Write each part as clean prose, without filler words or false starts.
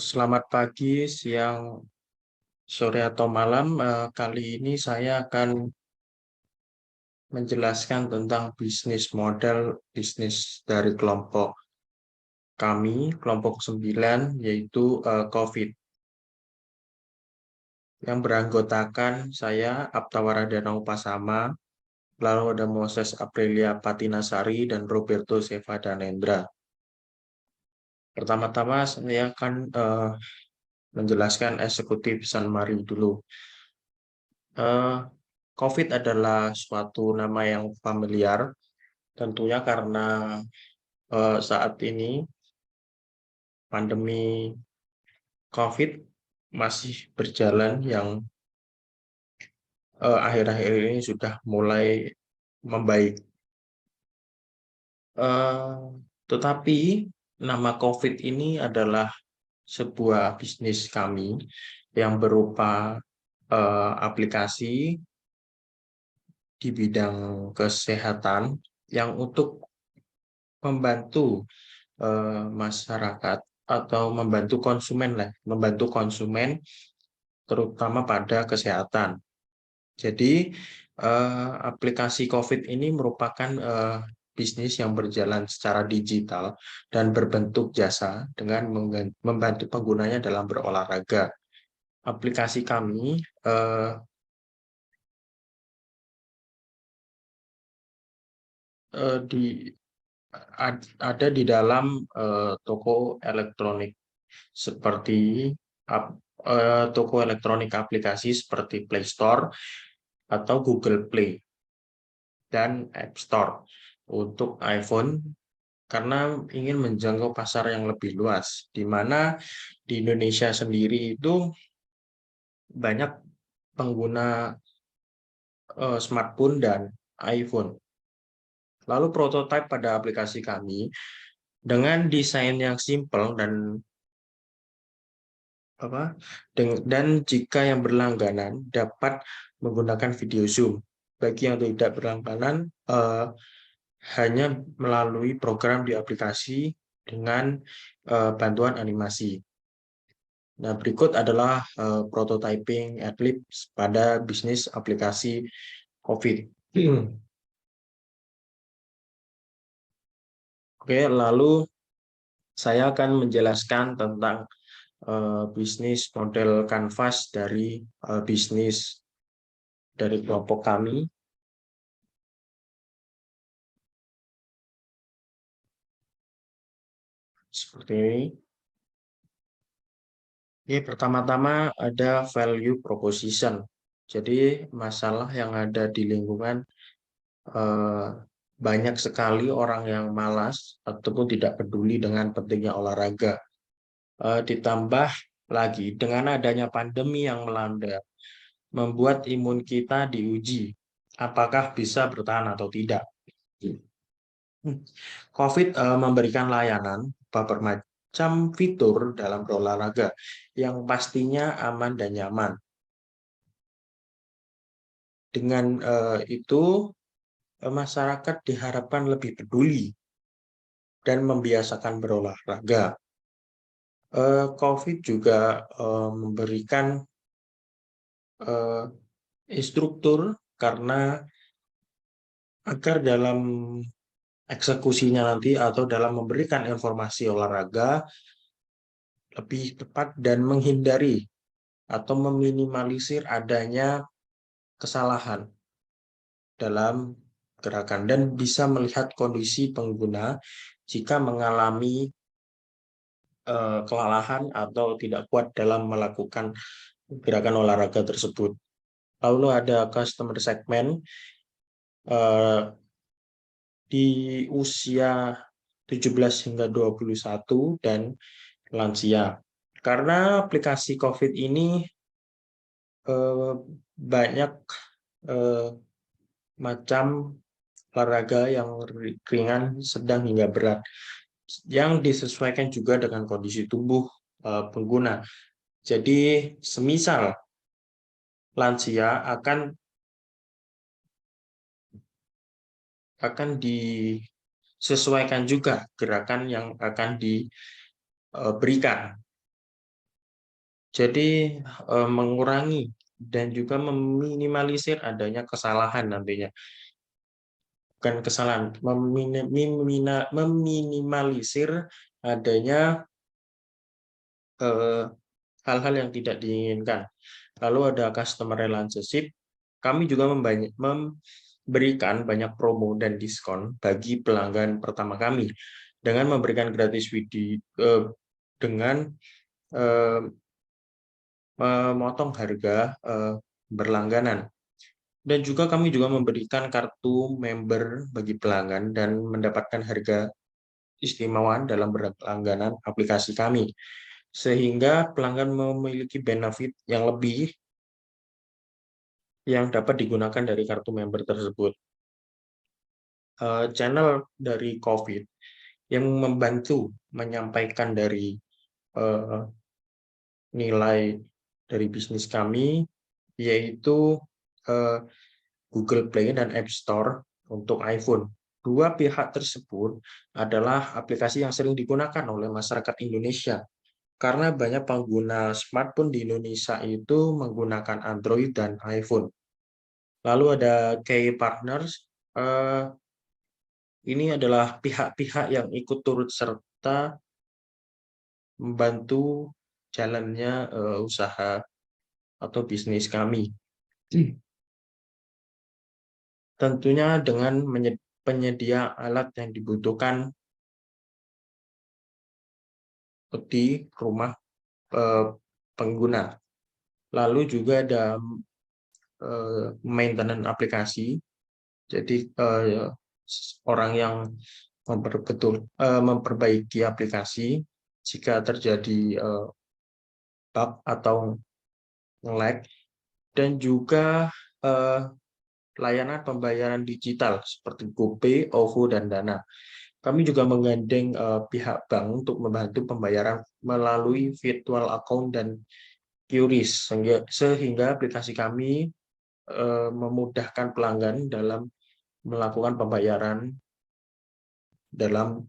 Selamat pagi, siang, sore atau malam. Kali ini saya akan menjelaskan tentang bisnis model bisnis dari kelompok kami, kelompok 9, yaitu COVID, yang beranggotakan saya, Aptawaradana Upasama, lalu ada Moses Aprilia Patinasari, dan Roberto Seva Danendra. Pertama-tama saya akan menjelaskan eksekutif summary dulu. Eh, COVID adalah suatu nama yang familiar, tentunya karena saat ini pandemi COVID masih berjalan yang akhir-akhir ini sudah mulai membaik. Eh, tetapi nama COVID ini adalah sebuah bisnis kami yang berupa aplikasi di bidang kesehatan yang untuk membantu masyarakat atau membantu konsumen terutama pada kesehatan. Jadi aplikasi COVID ini merupakan bisnis yang berjalan secara digital dan berbentuk jasa dengan membantu penggunanya dalam berolahraga. Aplikasi kami di ada di dalam toko elektronik seperti toko elektronik aplikasi seperti Play Store atau Google Play dan App Store untuk iPhone karena ingin menjangkau pasar yang lebih luas, di mana di Indonesia sendiri itu banyak pengguna smartphone dan iPhone. Lalu prototipe pada aplikasi kami dengan desain yang simple dan apa dan jika yang berlangganan dapat menggunakan video Zoom. Bagi yang tidak berlangganan hanya melalui program di aplikasi dengan bantuan animasi. Nah, berikut adalah prototyping Adlibs pada bisnis aplikasi COVID. Oke, lalu saya akan menjelaskan tentang bisnis model kanvas dari bisnis dari kelompok kami. Seperti ini. Ini pertama-tama ada value proposition. Jadi masalah yang ada di lingkungan eh, banyak sekali orang yang malas ataupun tidak peduli dengan pentingnya olahraga. Ditambah lagi dengan adanya pandemi yang melanda, membuat imun kita diuji apakah bisa bertahan atau tidak. COVID memberikan layanan beberapa macam fitur dalam berolahraga yang pastinya aman dan nyaman. Dengan itu, masyarakat diharapkan lebih peduli dan membiasakan berolahraga. COVID juga memberikan instruktur karena agar dalam eksekusinya nanti atau dalam memberikan informasi olahraga lebih tepat dan menghindari atau meminimalisir adanya kesalahan dalam gerakan dan bisa melihat kondisi pengguna jika mengalami kelelahan atau tidak kuat dalam melakukan gerakan olahraga tersebut. Lalu ada customer segment di usia 17 hingga 21 dan lansia. Karena aplikasi COVID ini banyak macam olahraga yang ringan, sedang hingga berat, yang disesuaikan juga dengan kondisi tubuh pengguna. Jadi, semisal lansia akan disesuaikan juga gerakan yang akan diberikan. Jadi mengurangi dan juga meminimalisir adanya kesalahan nantinya. Bukan kesalahan, meminimalisir adanya eh, hal-hal yang tidak diinginkan. Lalu ada customer relationship. Kami juga memberikan banyak promo dan diskon bagi pelanggan pertama kami dengan memberikan gratis video dengan eh, memotong harga berlangganan. Dan juga kami juga memberikan kartu member bagi pelanggan dan mendapatkan harga istimewa dalam berlangganan aplikasi kami. Sehingga pelanggan memiliki benefit yang lebih yang dapat digunakan dari kartu member tersebut. Channel dari COVID yang membantu menyampaikan dari nilai dari bisnis kami, yaitu Google Play dan App Store untuk iPhone. Dua pihak tersebut adalah aplikasi yang sering digunakan oleh masyarakat Indonesia karena banyak pengguna smartphone di Indonesia itu menggunakan Android dan iPhone. Lalu ada key partners, ini adalah pihak-pihak yang ikut turut serta membantu jalannya usaha atau bisnis kami. Tentunya dengan penyedia alat yang dibutuhkan di rumah pengguna. Lalu juga ada maintenance aplikasi. Jadi orang yang memperbaiki aplikasi jika terjadi bug atau lag, dan juga layanan pembayaran digital seperti GoPay, OVO, dan Dana. Kami juga menggandeng pihak bank untuk membantu pembayaran melalui virtual account dan QRIS, sehingga aplikasi kami memudahkan pelanggan dalam melakukan pembayaran dalam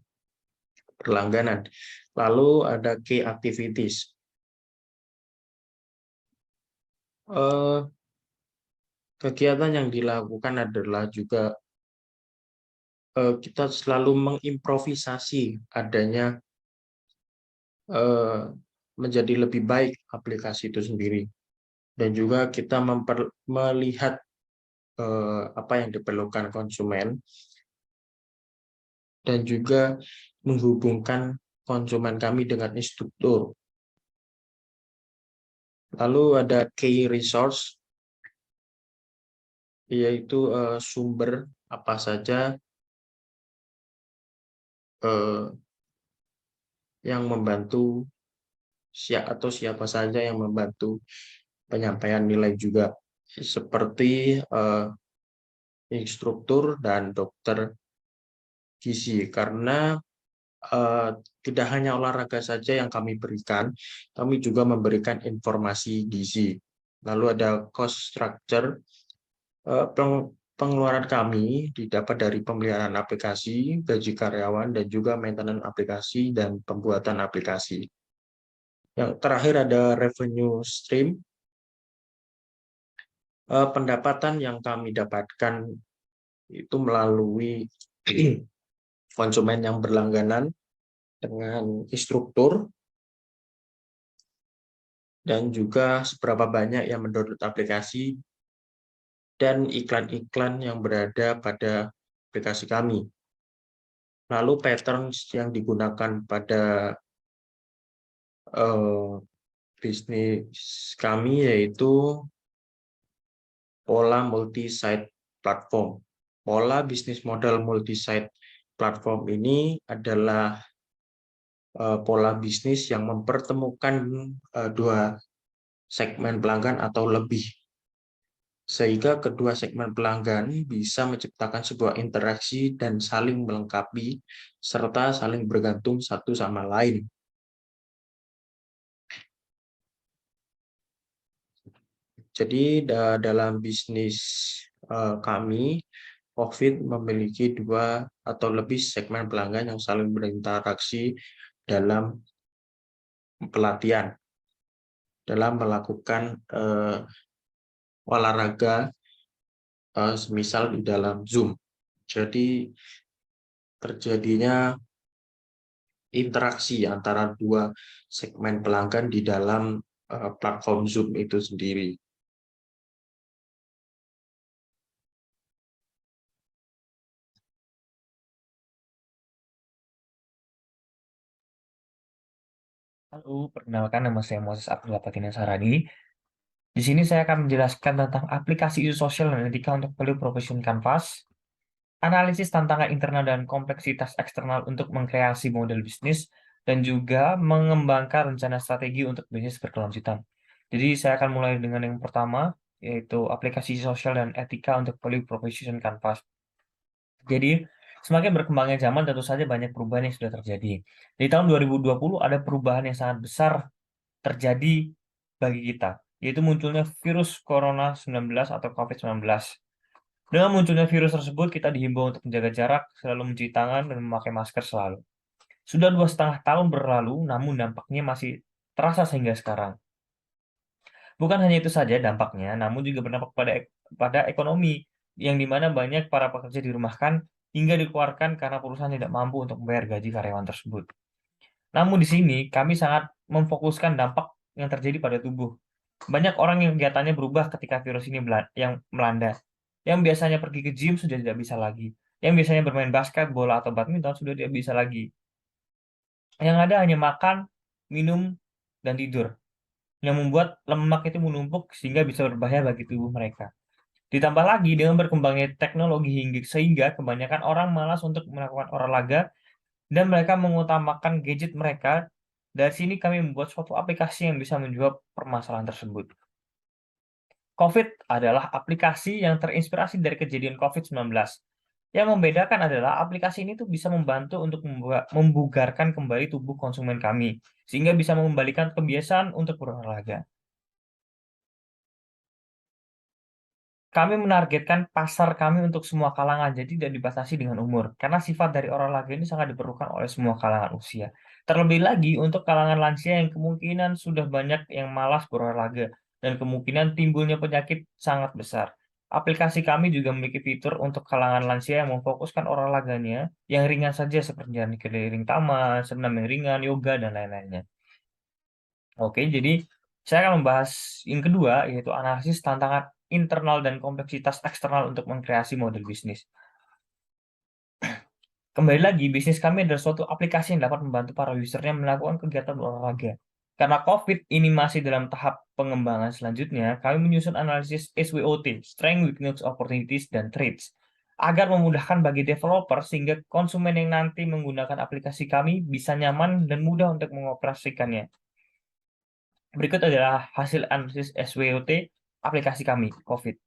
berlangganan. Lalu ada key activities. Kegiatan yang dilakukan adalah juga kita selalu mengimprovisasi adanya menjadi lebih baik aplikasi itu sendiri, dan juga kita melihat apa yang diperlukan konsumen dan juga menghubungkan konsumen kami dengan instruktur. Lalu ada key resource, yaitu sumber apa saja yang membantu atau siapa saja yang membantu penyampaian nilai juga, seperti instruktur dan dokter gizi, karena tidak hanya olahraga saja yang kami berikan, kami juga memberikan informasi gizi. Lalu ada cost structure, pengeluaran kami didapat dari pemeliharaan aplikasi, gaji karyawan, dan juga maintenance aplikasi dan pembuatan aplikasi. Yang terakhir ada revenue stream, pendapatan yang kami dapatkan itu melalui konsumen yang berlangganan dengan instruktur, dan juga seberapa banyak yang mendownload aplikasi dan iklan-iklan yang berada pada aplikasi kami. Lalu patterns yang digunakan pada bisnis kami yaitu pola multi-site platform. Pola bisnis model multi-site platform ini adalah pola bisnis yang mempertemukan dua segmen pelanggan atau lebih, sehingga kedua segmen pelanggan bisa menciptakan sebuah interaksi dan saling melengkapi serta saling bergantung satu sama lain. Jadi dalam bisnis kami, COVID memiliki dua atau lebih segmen pelanggan yang saling berinteraksi dalam pelatihan. dalam melakukan olahraga, semisal di dalam Zoom. Jadi terjadinya interaksi antara dua segmen pelanggan di dalam platform Zoom itu sendiri. Halo, perkenalkan nama saya Moses Abdullah Patinan Saradi. Di sini saya akan menjelaskan tentang aplikasi isu sosial dan etika untuk Value Proposition Canvas, analisis tantangan internal dan kompleksitas eksternal untuk mengkreasi model bisnis, dan juga mengembangkan rencana strategi untuk bisnis berkelanjutan. Jadi saya akan mulai dengan yang pertama, yaitu aplikasi sosial dan etika untuk Value Proposition Canvas. Jadi, semakin berkembangnya zaman, tentu saja banyak perubahan yang sudah terjadi. Di tahun 2020 ada perubahan yang sangat besar terjadi bagi kita, yaitu munculnya virus Corona 19 atau COVID-19. Dengan munculnya virus tersebut, kita dihimbau untuk menjaga jarak, selalu mencuci tangan, dan memakai masker selalu. Sudah 2,5 tahun berlalu, namun dampaknya masih terasa sehingga sekarang. Bukan hanya itu saja dampaknya, namun juga berdampak pada ekonomi, yang dimana banyak para pekerja dirumahkan hingga dikeluarkan karena perusahaan tidak mampu untuk membayar gaji karyawan tersebut. Namun di sini kami sangat memfokuskan dampak yang terjadi pada tubuh. Banyak orang yang kegiatannya berubah ketika virus ini yang melanda. Yang biasanya pergi ke gym sudah tidak bisa lagi. Yang biasanya bermain basket, bola, atau badminton sudah tidak bisa lagi. Yang ada hanya makan, minum, dan tidur. Yang membuat lemak itu menumpuk sehingga bisa berbahaya bagi tubuh mereka. Ditambah lagi dengan berkembangnya teknologi sehingga kebanyakan orang malas untuk melakukan olahraga dan mereka mengutamakan gadget mereka. Dari sini kami membuat suatu aplikasi yang bisa menjawab permasalahan tersebut. COVID adalah aplikasi yang terinspirasi dari kejadian COVID-19. Yang membedakan adalah aplikasi ini tuh bisa membantu untuk membugarkan kembali tubuh konsumen kami, sehingga bisa mengembalikan kebiasaan untuk berolahraga. Kami menargetkan pasar kami untuk semua kalangan, jadi tidak dibatasi dengan umur, karena sifat dari olahraga ini sangat diperlukan oleh semua kalangan usia. Terlebih lagi untuk kalangan lansia yang kemungkinan sudah banyak yang malas berolahraga, dan kemungkinan timbulnya penyakit sangat besar. Aplikasi kami juga memiliki fitur untuk kalangan lansia yang memfokuskan olahraganya yang ringan saja seperti jalan keliling taman, senam yang ringan, yoga, dan lain-lainnya. Oke, jadi saya akan membahas yang kedua, yaitu analisis tantangan internal dan kompleksitas eksternal untuk mengkreasi model bisnis. Kembali lagi, bisnis kami adalah suatu aplikasi yang dapat membantu para usernya melakukan kegiatan berolahraga. Karena COVID ini masih dalam tahap pengembangan selanjutnya, kami menyusun analisis SWOT, Strength, Weakness, Opportunities, dan Threats, agar memudahkan bagi developer sehingga konsumen yang nanti menggunakan aplikasi kami bisa nyaman dan mudah untuk mengoperasikannya. Berikut adalah hasil analisis SWOT aplikasi kami, COVID.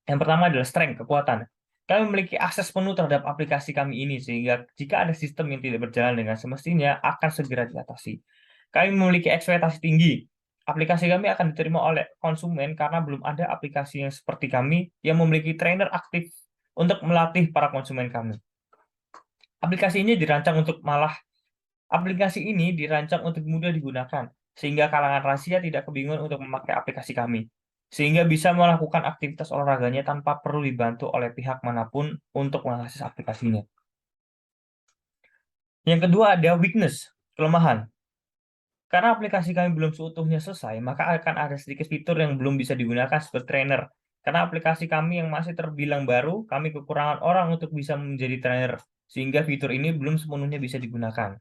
Yang pertama adalah strength, kekuatan. Kami memiliki akses penuh terhadap aplikasi kami ini, sehingga jika ada sistem yang tidak berjalan dengan semestinya, akan segera diatasi. Kami memiliki ekspektasi tinggi. Aplikasi kami akan diterima oleh konsumen karena belum ada aplikasi yang seperti kami yang memiliki trainer aktif untuk melatih para konsumen kami. Aplikasi ini dirancang untuk mudah digunakan, sehingga kalangan lansia tidak kebingungan untuk memakai aplikasi kami, sehingga bisa melakukan aktivitas olahraganya tanpa perlu dibantu oleh pihak manapun untuk mengakses aplikasinya. Yang kedua ada weakness, kelemahan. Karena aplikasi kami belum seutuhnya selesai, maka akan ada sedikit fitur yang belum bisa digunakan sebagai trainer. Karena aplikasi kami yang masih terbilang baru, kami kekurangan orang untuk bisa menjadi trainer, sehingga fitur ini belum sepenuhnya bisa digunakan.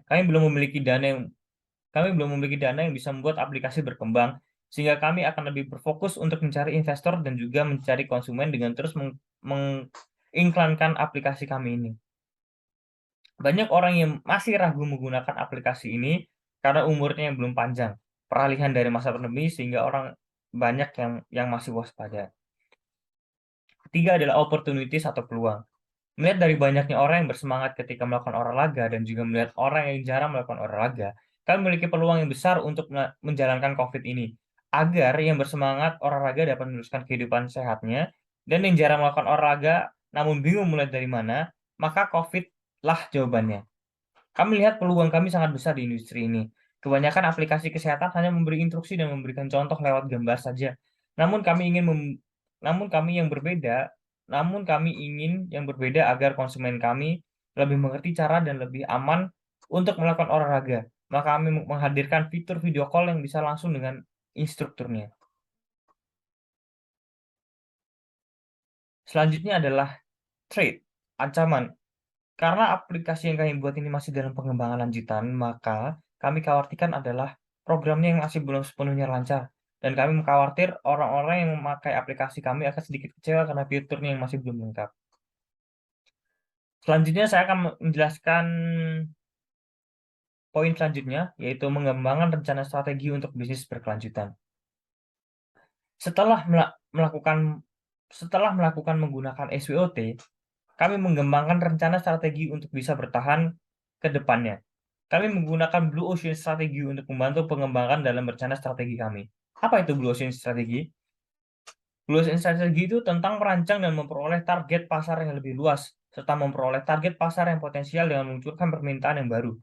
Kami belum memiliki dana yang bisa membuat aplikasi berkembang, sehingga kami akan lebih berfokus untuk mencari investor dan juga mencari konsumen dengan terus mengiklankan aplikasi kami ini. Banyak orang yang masih ragu menggunakan aplikasi ini karena umurnya yang belum panjang, peralihan dari masa pandemi sehingga orang banyak yang masih waspada. Ketiga adalah opportunities atau peluang. Melihat dari banyaknya orang yang bersemangat ketika melakukan olahraga dan juga melihat orang yang jarang melakukan olahraga, kami memiliki peluang yang besar untuk menjalankan COVID ini. Agar yang bersemangat olahraga dapat meneruskan kehidupan sehatnya, dan yang jarang melakukan olahraga namun bingung mulai dari mana, maka COVID lah jawabannya. Kami lihat peluang kami sangat besar di industri ini. Kebanyakan aplikasi kesehatan hanya memberi instruksi dan memberikan contoh lewat gambar saja. Namun kami ingin mem- namun kami yang berbeda, namun kami ingin yang berbeda agar konsumen kami lebih mengerti cara dan lebih aman untuk melakukan olahraga. Maka kami menghadirkan fitur video call yang bisa langsung dengan instrukturnya. Selanjutnya adalah threat, ancaman. Karena aplikasi yang kami buat ini masih dalam pengembangan lanjutan, maka kami khawatirkan adalah programnya yang masih belum sepenuhnya lancar. Dan kami khawatir orang-orang yang memakai aplikasi kami akan sedikit kecewa karena fiturnya yang masih belum lengkap. Selanjutnya saya akan menjelaskan poin selanjutnya, yaitu mengembangkan rencana strategi untuk bisnis berkelanjutan. Setelah melakukan menggunakan SWOT, kami mengembangkan rencana strategi untuk bisa bertahan ke depannya. Kami menggunakan Blue Ocean Strategi untuk membantu pengembangan dalam rencana strategi kami. Apa itu Blue Ocean Strategi? Blue Ocean Strategi itu tentang merancang dan memperoleh target pasar yang lebih luas, serta memperoleh target pasar yang potensial dengan memunculkan permintaan yang baru.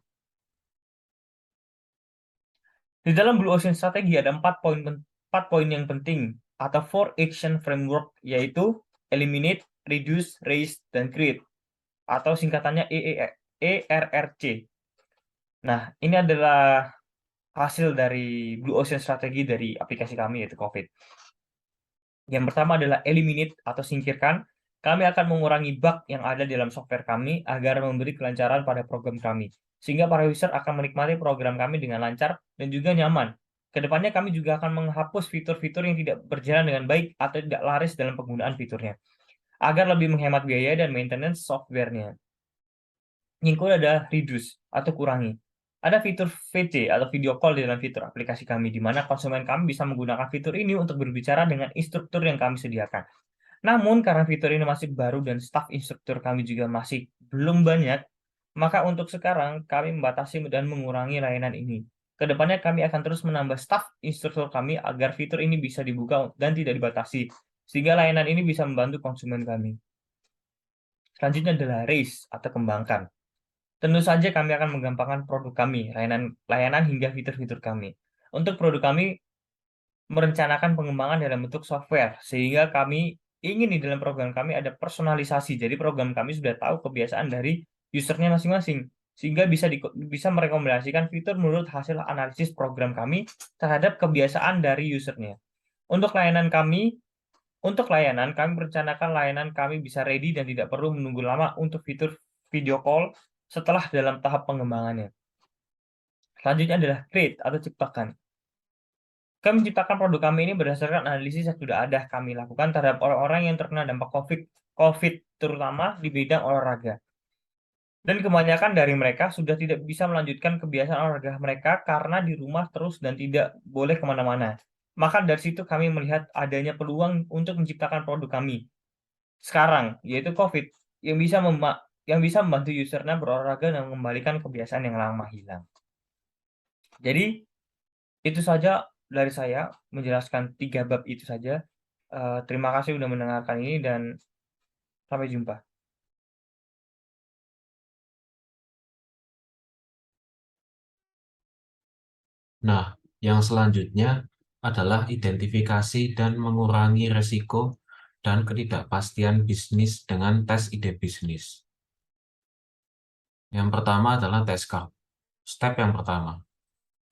Di dalam Blue Ocean Strategi ada 4 poin yang penting atau 4 action framework, yaitu eliminate, reduce, raise, dan create, atau singkatannya ERRC. Nah, ini adalah hasil dari Blue Ocean Strategi dari aplikasi kami, yaitu COVID. Yang pertama adalah eliminate atau singkirkan. Kami akan mengurangi bug yang ada dalam software kami agar memberi kelancaran pada program kami. Sehingga para user akan menikmati program kami dengan lancar dan juga nyaman. Kedepannya kami juga akan menghapus fitur-fitur yang tidak berjalan dengan baik atau tidak laris dalam penggunaan fiturnya, agar lebih menghemat biaya dan maintenance software-nya. Yang kedua adalah reduce atau kurangi. Ada fitur VC atau video call di dalam fitur aplikasi kami, di mana konsumen kami bisa menggunakan fitur ini untuk berbicara dengan instruktur yang kami sediakan. Namun, karena fitur ini masih baru dan staf instruktur kami juga masih belum banyak, maka untuk sekarang kami membatasi dan mengurangi layanan ini. Kedepannya kami akan terus menambah staf instruktur kami agar fitur ini bisa dibuka dan tidak dibatasi, sehingga layanan ini bisa membantu konsumen kami. Selanjutnya adalah raise atau kembangkan. Tentu saja kami akan menggampangkan produk kami, layanan hingga fitur-fitur kami. Untuk produk kami merencanakan pengembangan dalam bentuk software, sehingga kami ingin di dalam program kami ada personalisasi. Jadi program kami sudah tahu kebiasaan dari usernya masing-masing, sehingga bisa merekomendasikan fitur menurut hasil analisis program kami terhadap kebiasaan dari usernya. Untuk layanan kami merencanakan layanan kami bisa ready dan tidak perlu menunggu lama untuk fitur video call setelah dalam tahap pengembangannya. Selanjutnya adalah create atau ciptakan. Kami menciptakan produk kami ini berdasarkan analisis yang sudah ada kami lakukan terhadap orang-orang yang terkena dampak COVID, terutama di bidang olahraga. Dan kebanyakan dari mereka sudah tidak bisa melanjutkan kebiasaan olahraga mereka karena di rumah terus dan tidak boleh kemana-mana. Maka dari situ kami melihat adanya peluang untuk menciptakan produk kami sekarang, yaitu COVID, yang bisa membantu usernya berolahraga dan mengembalikan kebiasaan yang lama hilang. Jadi, itu saja dari saya menjelaskan 3 bab itu saja. Terima kasih sudah mendengarkan ini dan sampai jumpa. Nah, yang selanjutnya adalah identifikasi dan mengurangi resiko dan ketidakpastian bisnis dengan tes ide bisnis. Yang pertama adalah tes CAP. Step yang pertama,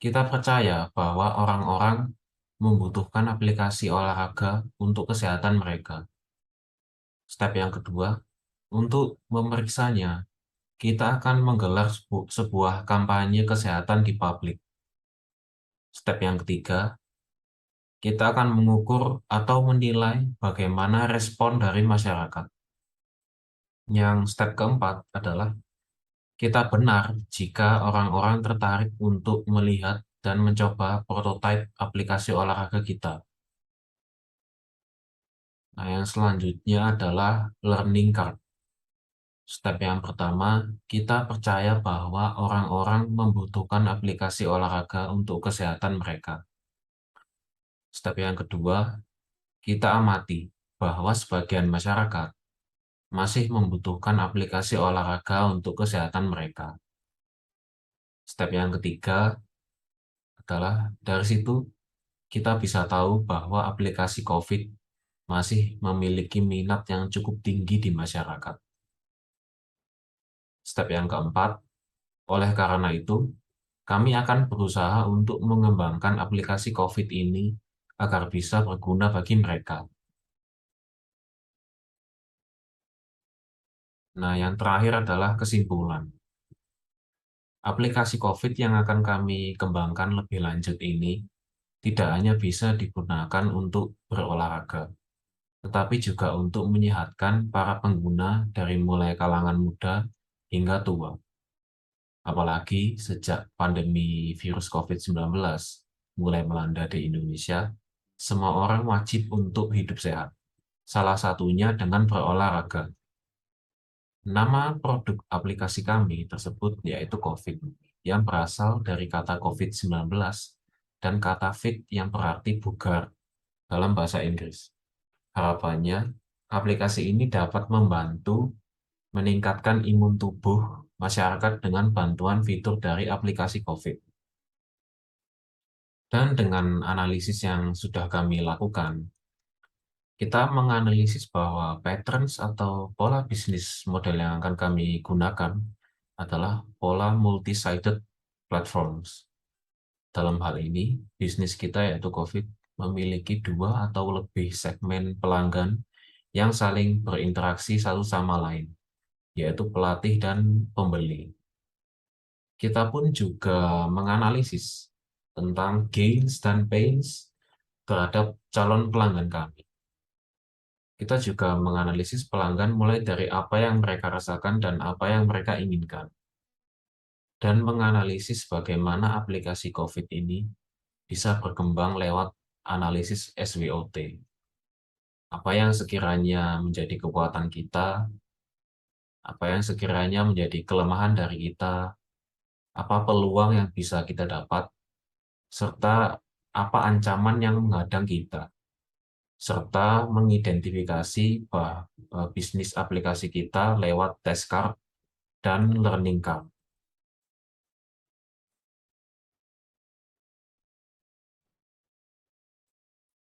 kita percaya bahwa orang-orang membutuhkan aplikasi olahraga untuk kesehatan mereka. Step yang kedua, untuk memeriksanya, kita akan menggelar sebuah kampanye kesehatan di publik. Step yang ketiga, kita akan mengukur atau menilai bagaimana respon dari masyarakat. Yang step keempat adalah kita benar jika orang-orang tertarik untuk melihat dan mencoba prototipe aplikasi olahraga kita. Nah, yang selanjutnya adalah learning curve. Step yang pertama, kita percaya bahwa orang-orang membutuhkan aplikasi olahraga untuk kesehatan mereka. Step yang kedua, kita amati bahwa sebagian masyarakat masih membutuhkan aplikasi olahraga untuk kesehatan mereka. Step yang ketiga, adalah dari situ kita bisa tahu bahwa aplikasi COVID masih memiliki minat yang cukup tinggi di masyarakat. Step yang keempat, oleh karena itu, kami akan berusaha untuk mengembangkan aplikasi COVID ini agar bisa berguna bagi mereka. Nah, yang terakhir adalah kesimpulan. Aplikasi COVID yang akan kami kembangkan lebih lanjut ini tidak hanya bisa digunakan untuk berolahraga, tetapi juga untuk menyehatkan para pengguna dari mulai kalangan muda hingga tua. Apalagi sejak pandemi virus COVID-19 mulai melanda di Indonesia, semua orang wajib untuk hidup sehat. Salah satunya dengan berolahraga. Nama produk aplikasi kami tersebut yaitu COVID, yang berasal dari kata COVID-19 dan kata fit yang berarti bugar dalam bahasa Inggris. Harapannya, aplikasi ini dapat membantu meningkatkan imun tubuh masyarakat dengan bantuan fitur dari aplikasi COVID. Dan dengan analisis yang sudah kami lakukan, kita menganalisis bahwa patterns atau pola bisnis model yang akan kami gunakan adalah pola multi-sided platforms. Dalam hal ini, bisnis kita yaitu COVID memiliki 2 atau lebih segmen pelanggan yang saling berinteraksi satu sama lain, yaitu pelatih dan pembeli. Kita pun juga menganalisis tentang gains dan pains terhadap calon pelanggan kami. Kita juga menganalisis pelanggan mulai dari apa yang mereka rasakan dan apa yang mereka inginkan. Dan menganalisis bagaimana aplikasi COVID ini bisa berkembang lewat analisis SWOT. Apa yang sekiranya menjadi kekuatan kita, apa yang sekiranya menjadi kelemahan dari kita, apa peluang yang bisa kita dapat, serta apa ancaman yang menghadang kita, serta mengidentifikasi bisnis aplikasi kita lewat test card dan learning card.